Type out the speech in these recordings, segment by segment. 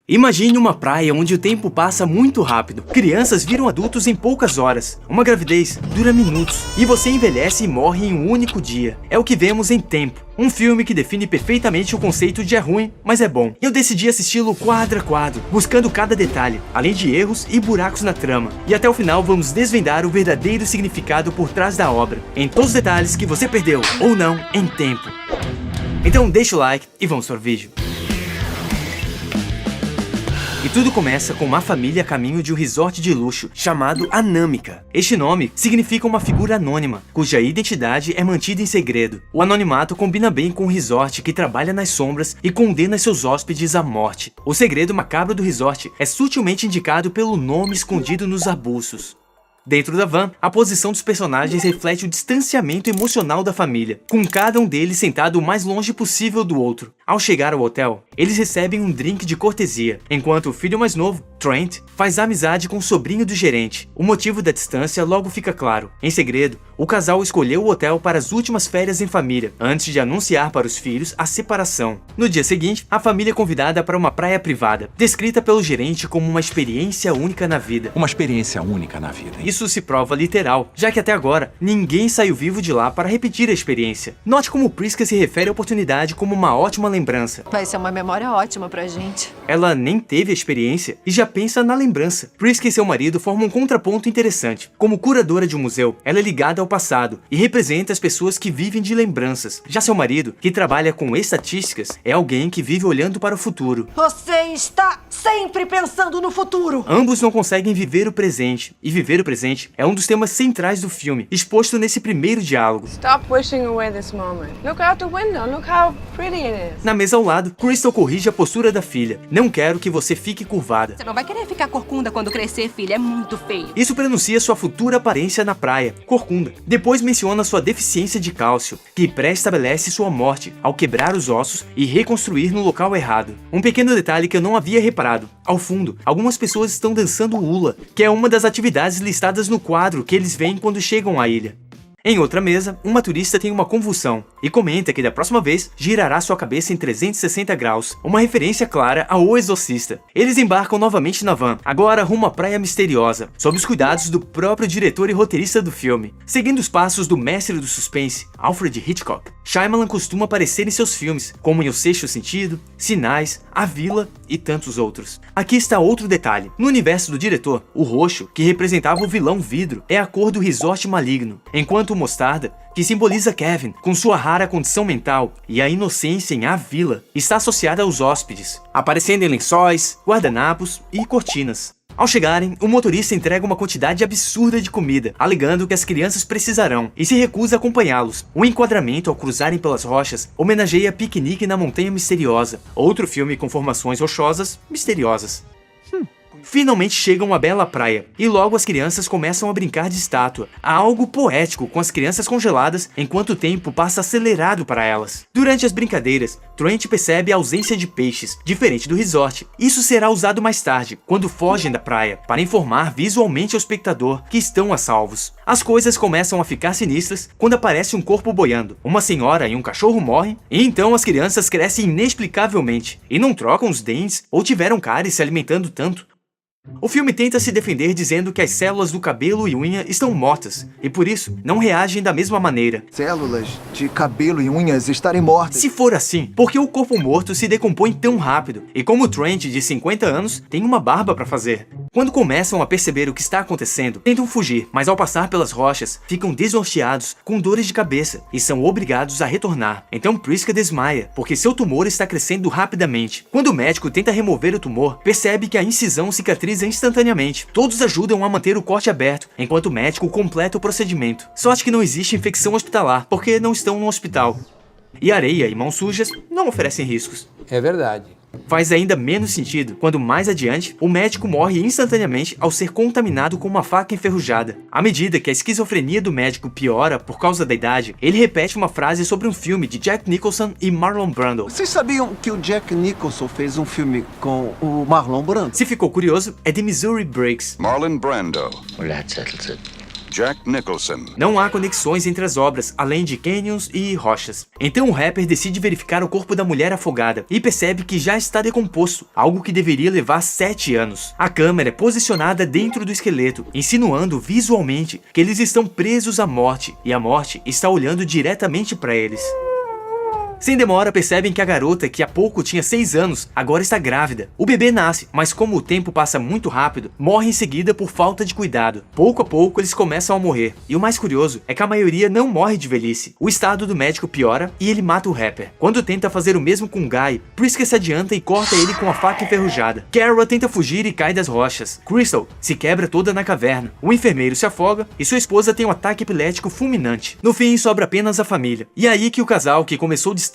Imagine uma praia onde o tempo passa muito rápido. Crianças viram adultos em poucas horas. Uma gravidez dura minutos. E você envelhece e morre em um único dia. É o que vemos em Tempo. Um filme que define perfeitamente o conceito de é ruim, mas é bom. Eu decidi assisti-lo quadro a quadro, buscando cada detalhe, além de erros e buracos na trama. E até o final vamos desvendar o verdadeiro significado por trás da obra, em todos os detalhes que você perdeu, ou não, em Tempo. Então deixa o like e vamos para o vídeo. E tudo começa com uma família a caminho de um resort de luxo chamado Anâmica. Este nome significa uma figura anônima, cuja identidade é mantida em segredo. O anonimato combina bem com o resort que trabalha nas sombras e condena seus hóspedes à morte. O segredo macabro do resort é sutilmente indicado pelo nome escondido nos arbustos. Dentro da van, a posição dos personagens reflete o distanciamento emocional da família, com cada um deles sentado o mais longe possível do outro. Ao chegar ao hotel, eles recebem um drink de cortesia, enquanto o filho mais novo, Trent, faz amizade com o sobrinho do gerente. O motivo da distância logo fica claro. Em segredo, o casal escolheu o hotel para as últimas férias em família, antes de anunciar para os filhos a separação. No dia seguinte, a família é convidada para uma praia privada, descrita pelo gerente como uma experiência única na vida. Uma experiência única na vida. Isso se prova literal, já que até agora, ninguém saiu vivo de lá para repetir a experiência. Note como Priska se refere à oportunidade como uma ótima lembrança. Vai ser uma memória ótima pra gente. Ela nem teve a experiência e já pensa na lembrança. Priska e seu marido formam um contraponto interessante. Como curadora de um museu, ela é ligada ao passado e representa as pessoas que vivem de lembranças. Já seu marido, que trabalha com estatísticas, é alguém que vive olhando para o futuro. Você está sempre pensando no futuro! Ambos não conseguem viver o presente, e viver o presente é um dos temas centrais do filme, exposto nesse primeiro diálogo. Stop wishing away this moment. Look out the window, look how pretty it is. Na mesa ao lado, Crystal corrige a postura da filha. Não quero que você fique curvada. Você não vai querer ficar corcunda quando crescer, filha. É muito feio. Isso prenuncia sua futura aparência na praia, corcunda. Depois menciona sua deficiência de cálcio, que pré-estabelece sua morte ao quebrar os ossos e reconstruir no local errado. Um pequeno detalhe que eu não havia reparado. Ao fundo, algumas pessoas estão dançando hula, que é uma das atividades listadas no quadro que eles veem quando chegam à ilha. Em outra mesa, uma turista tem uma convulsão e comenta que da próxima vez girará sua cabeça em 360 graus, uma referência clara ao O Exorcista. Eles embarcam novamente na van, agora rumo à praia misteriosa, sob os cuidados do próprio diretor e roteirista do filme. Seguindo os passos do mestre do suspense, Alfred Hitchcock, Shyamalan costuma aparecer em seus filmes, como em O Sexto Sentido, Sinais, A Vila e tantos outros. Aqui está outro detalhe. No universo do diretor, o roxo, que representava o vilão Vidro, é a cor do resort maligno, enquanto o mostarda, que simboliza Kevin, com sua rara condição mental, e a inocência em A Vila, está associada aos hóspedes, aparecendo em lençóis, guardanapos e cortinas. Ao chegarem, o motorista entrega uma quantidade absurda de comida, alegando que as crianças precisarão, e se recusa a acompanhá-los. O enquadramento ao cruzarem pelas rochas homenageia Piquenique na Montanha Misteriosa, outro filme com formações rochosas misteriosas. Finalmente chegam à bela praia, e logo as crianças começam a brincar de estátua. Há algo poético com as crianças congeladas, enquanto o tempo passa acelerado para elas. Durante as brincadeiras, Trent percebe a ausência de peixes, diferente do resort. Isso será usado mais tarde, quando fogem da praia, para informar visualmente ao espectador que estão a salvos. As coisas começam a ficar sinistras quando aparece um corpo boiando. Uma senhora e um cachorro morrem, e então as crianças crescem inexplicavelmente, e não trocam os dentes ou tiveram cáries se alimentando tanto. O filme tenta se defender dizendo que as células do cabelo e unha estão mortas, e por isso não reagem da mesma maneira. Células de cabelo e unhas estarem mortas. Se for assim, por que o corpo morto se decompõe tão rápido? E como o Trent, de 50 anos, tem uma barba para fazer? Quando começam a perceber o que está acontecendo, tentam fugir, mas ao passar pelas rochas, ficam desnorteados, com dores de cabeça, e são obrigados a retornar. Então Priska desmaia, porque seu tumor está crescendo rapidamente. Quando o médico tenta remover o tumor, percebe que a incisão cicatriza instantaneamente. Todos ajudam a manter o corte aberto, enquanto o médico completa o procedimento. Sorte que não existe infecção hospitalar, porque não estão no hospital. E areia e mãos sujas não oferecem riscos. É verdade. Faz ainda menos sentido quando mais adiante o médico morre instantaneamente ao ser contaminado com uma faca enferrujada. À medida que a esquizofrenia do médico piora por causa da idade, ele repete uma frase sobre um filme de Jack Nicholson e Marlon Brando. Vocês sabiam que o Jack Nicholson fez um filme com o Marlon Brando? Se ficou curioso, é The Missouri Breaks. Marlon Brando. Well, that settles it. Jack Nicholson. Não há conexões entre as obras, além de canyons e rochas. Então o rapper decide verificar o corpo da mulher afogada e percebe que já está decomposto, algo que deveria levar 7 anos. A câmera é posicionada dentro do esqueleto, insinuando visualmente que eles estão presos à morte, e a morte está olhando diretamente para eles. Sem demora, percebem que a garota, que há pouco tinha 6 anos, agora está grávida. O bebê nasce, mas como o tempo passa muito rápido, morre em seguida por falta de cuidado. Pouco a pouco, eles começam a morrer. E o mais curioso é que a maioria não morre de velhice. O estado do médico piora e ele mata o rapper. Quando tenta fazer o mesmo com Guy, Priska se adianta e corta ele com a faca enferrujada. Kara tenta fugir e cai das rochas. Crystal se quebra toda na caverna. O enfermeiro se afoga e sua esposa tem um ataque epilético fulminante. No fim, sobra apenas a família. E é aí que o casal, que começou distante,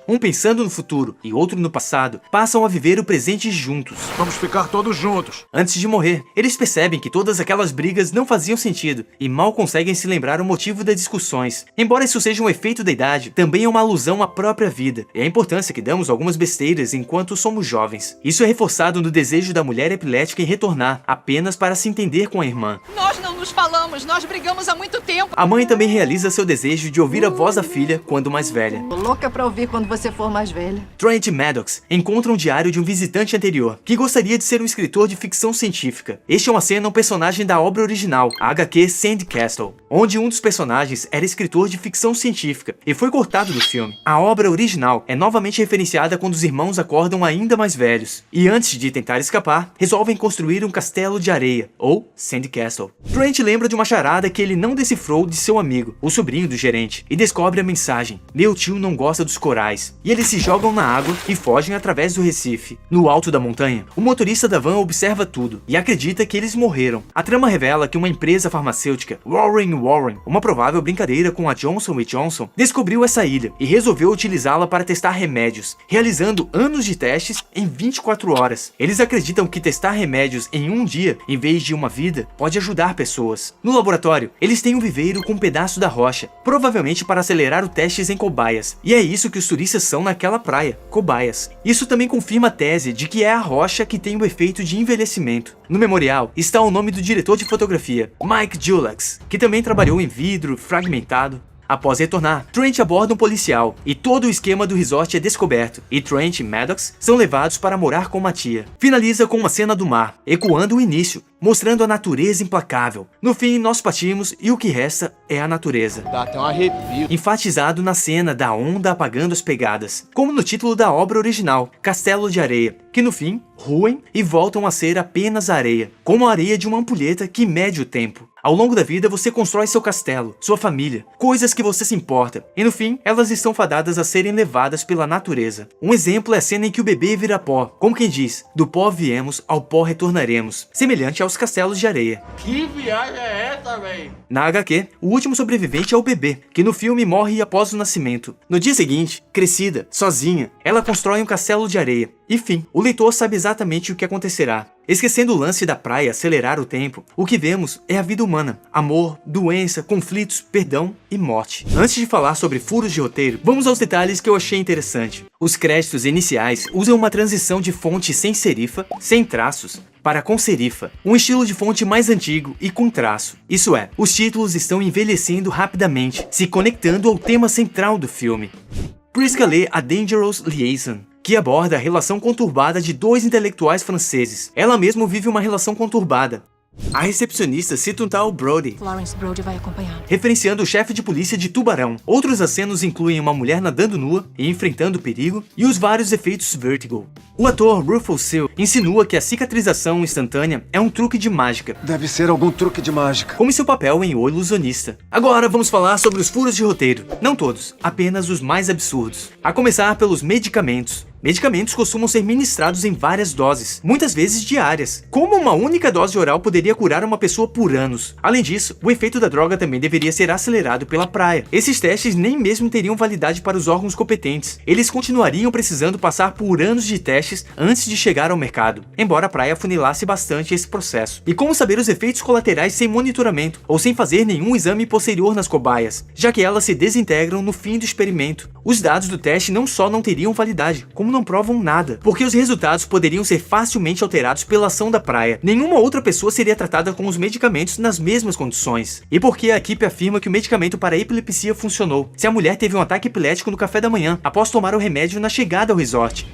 um pensando no futuro e outro no passado, passam a viver o presente juntos. Vamos ficar todos juntos. Antes de morrer, eles percebem que todas aquelas brigas não faziam sentido e mal conseguem se lembrar o motivo das discussões. Embora isso seja um efeito da idade, também é uma alusão à própria vida e a importância que damos a algumas besteiras enquanto somos jovens. Isso é reforçado no desejo da mulher epilética em retornar, apenas para se entender com a irmã. Nós não nos falamos, nós brigamos há muito tempo. A mãe também realiza seu desejo de ouvir a voz da filha quando mais velha. Tô louca pra ouvir quando você for mais velha. Trent e Maddox encontram um diário de um visitante anterior, que gostaria de ser um escritor de ficção científica. Este é uma cena um personagem da obra original, a HQ Sandcastle, onde um dos personagens era escritor de ficção científica e foi cortado do filme. A obra original é novamente referenciada quando os irmãos acordam ainda mais velhos, e antes de tentar escapar, resolvem construir um castelo de areia, ou Sandcastle. Trent lembra de uma charada que ele não decifrou de seu amigo, o sobrinho do gerente, e descobre a mensagem: "Meu tio não gosta dos corais." E eles se jogam na água e fogem através do Recife. No alto da montanha, o motorista da van observa tudo e acredita que eles morreram. A trama revela que uma empresa farmacêutica, Warren Warren, uma provável brincadeira com a Johnson & Johnson, descobriu essa ilha e resolveu utilizá-la para testar remédios, realizando anos de testes em 24 horas. Eles acreditam que testar remédios em um dia, em vez de uma vida, pode ajudar pessoas. No laboratório, eles têm um viveiro com um pedaço da rocha, provavelmente para acelerar os testes em cobaias. E é isso que os turistas são naquela praia, cobaias. Isso também confirma a tese de que é a rocha que tem o efeito de envelhecimento. No memorial está o nome do diretor de fotografia, Mike Julax, que também trabalhou em vidro fragmentado. Após retornar, Trent aborda um policial e todo o esquema do resort é descoberto, e Trent e Maddox são levados para morar com uma tia. Finaliza com uma cena do mar, ecoando o início, mostrando a natureza implacável. No fim, nós partimos e o que resta é a natureza. Dá até um arrepio. Enfatizado na cena da onda apagando as pegadas, como no título da obra original, Castelo de Areia, que no fim, ruem e voltam a ser apenas areia, como a areia de uma ampulheta que mede o tempo. Ao longo da vida, você constrói seu castelo, sua família, coisas que você se importa, e no fim, elas estão fadadas a serem levadas pela natureza. Um exemplo é a cena em que o bebê vira pó, como quem diz, do pó viemos, ao pó retornaremos, semelhante aos castelos de areia. Que viagem é essa, véi? Na HQ, o último sobrevivente é o bebê, que no filme morre após o nascimento. No dia seguinte, crescida, sozinha, ela constrói um castelo de areia. Enfim, o leitor sabe exatamente o que acontecerá. Esquecendo o lance da praia acelerar o tempo, o que vemos é a vida humana, amor, doença, conflitos, perdão e morte. Antes de falar sobre furos de roteiro, vamos aos detalhes que eu achei interessante. Os créditos iniciais usam uma transição de fonte sem serifa, sem traços, para com serifa, um estilo de fonte mais antigo e com traço. Isso é, os títulos estão envelhecendo rapidamente, se conectando ao tema central do filme. Priska lê A Dangerous Liaison, que aborda a relação conturbada de dois intelectuais franceses. Ela mesma vive uma relação conturbada. A recepcionista cita um tal Brody, Lawrence Brody vai acompanhar. referenciando o chefe de polícia de Tubarão. Outros acenos incluem uma mulher nadando nua e enfrentando perigo, e os vários efeitos Vertigo. O ator Rufus Sewell insinua que a cicatrização instantânea é um truque de mágica, Deve ser algum truque de mágica. como em seu papel em O Ilusionista. Agora vamos falar sobre os furos de roteiro. Não todos, apenas os mais absurdos. A começar pelos medicamentos. Medicamentos costumam ser ministrados em várias doses, muitas vezes diárias. Como uma única dose oral poderia curar uma pessoa por anos? Além disso, o efeito da droga também deveria ser acelerado pela praia. Esses testes nem mesmo teriam validade para os órgãos competentes. Eles continuariam precisando passar por anos de testes antes de chegar ao mercado, embora a praia afunilasse bastante esse processo. E como saber os efeitos colaterais sem monitoramento, ou sem fazer nenhum exame posterior nas cobaias, já que elas se desintegram no fim do experimento? Os dados do teste não só não teriam validade, como como não provam nada, porque os resultados poderiam ser facilmente alterados pela ação da praia. Nenhuma outra pessoa seria tratada com os medicamentos nas mesmas condições. E porque a equipe afirma que o medicamento para a epilepsia funcionou, se a mulher teve um ataque epilético no café da manhã após tomar o remédio na chegada ao resort.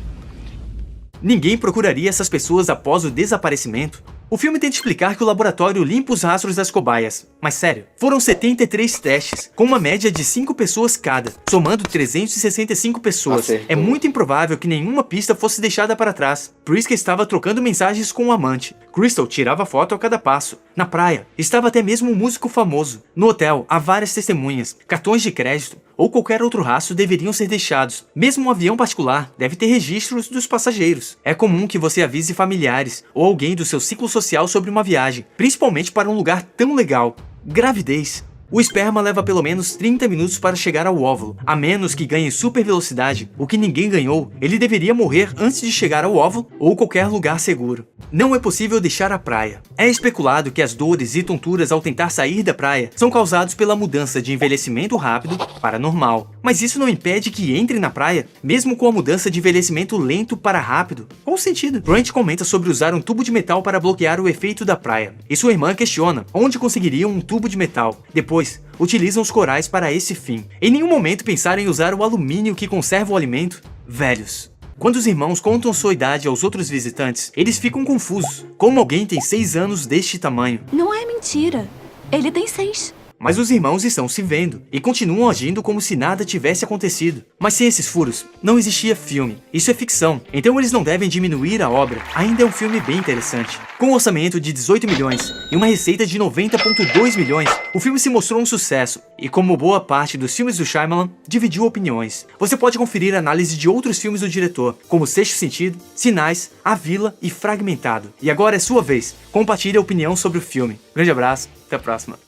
Ninguém procuraria essas pessoas após o desaparecimento. O filme tenta explicar que o laboratório limpa os rastros das cobaias. Mas sério, foram 73 testes, com uma média de 5 pessoas cada, somando 365 pessoas. É muito improvável que nenhuma pista fosse deixada para trás. Priska estava trocando mensagens com um amante. Crystal tirava foto a cada passo. Na praia, estava até mesmo um músico famoso. No hotel, há várias testemunhas, cartões de crédito ou qualquer outro rastro deveriam ser deixados. Mesmo um avião particular deve ter registros dos passageiros. É comum que você avise familiares ou alguém do seu ciclo social sobre uma viagem, principalmente para um lugar tão legal. Gravidez. O esperma leva pelo menos 30 minutos para chegar ao óvulo. A menos que ganhe super velocidade, o que ninguém ganhou, ele deveria morrer antes de chegar ao óvulo ou qualquer lugar seguro. Não é possível deixar a praia. É especulado que as dores e tonturas ao tentar sair da praia são causados pela mudança de envelhecimento rápido para normal. Mas isso não impede que entre na praia, mesmo com a mudança de envelhecimento lento para rápido. Qual o sentido? Brent comenta sobre usar um tubo de metal para bloquear o efeito da praia. E sua irmã questiona onde conseguiriam um tubo de metal. Depois, utilizam os corais para esse fim. Em nenhum momento pensaram em usar o alumínio que conserva o alimento. Velhos. Quando os irmãos contam sua idade aos outros visitantes, eles ficam confusos. Como alguém tem 6 anos deste tamanho? Não é mentira. Ele tem 6. Mas os irmãos estão se vendo e continuam agindo como se nada tivesse acontecido. Mas sem esses furos, não existia filme. Isso é ficção, então eles não devem diminuir a obra. Ainda é um filme bem interessante. Com um orçamento de 18 milhões e uma receita de 90,2 milhões, o filme se mostrou um sucesso e, como boa parte dos filmes do Shyamalan, dividiu opiniões. Você pode conferir a análise de outros filmes do diretor, como Sexto Sentido, Sinais, A Vila e Fragmentado. E agora é sua vez. Compartilhe a opinião sobre o filme. Grande abraço, até a próxima.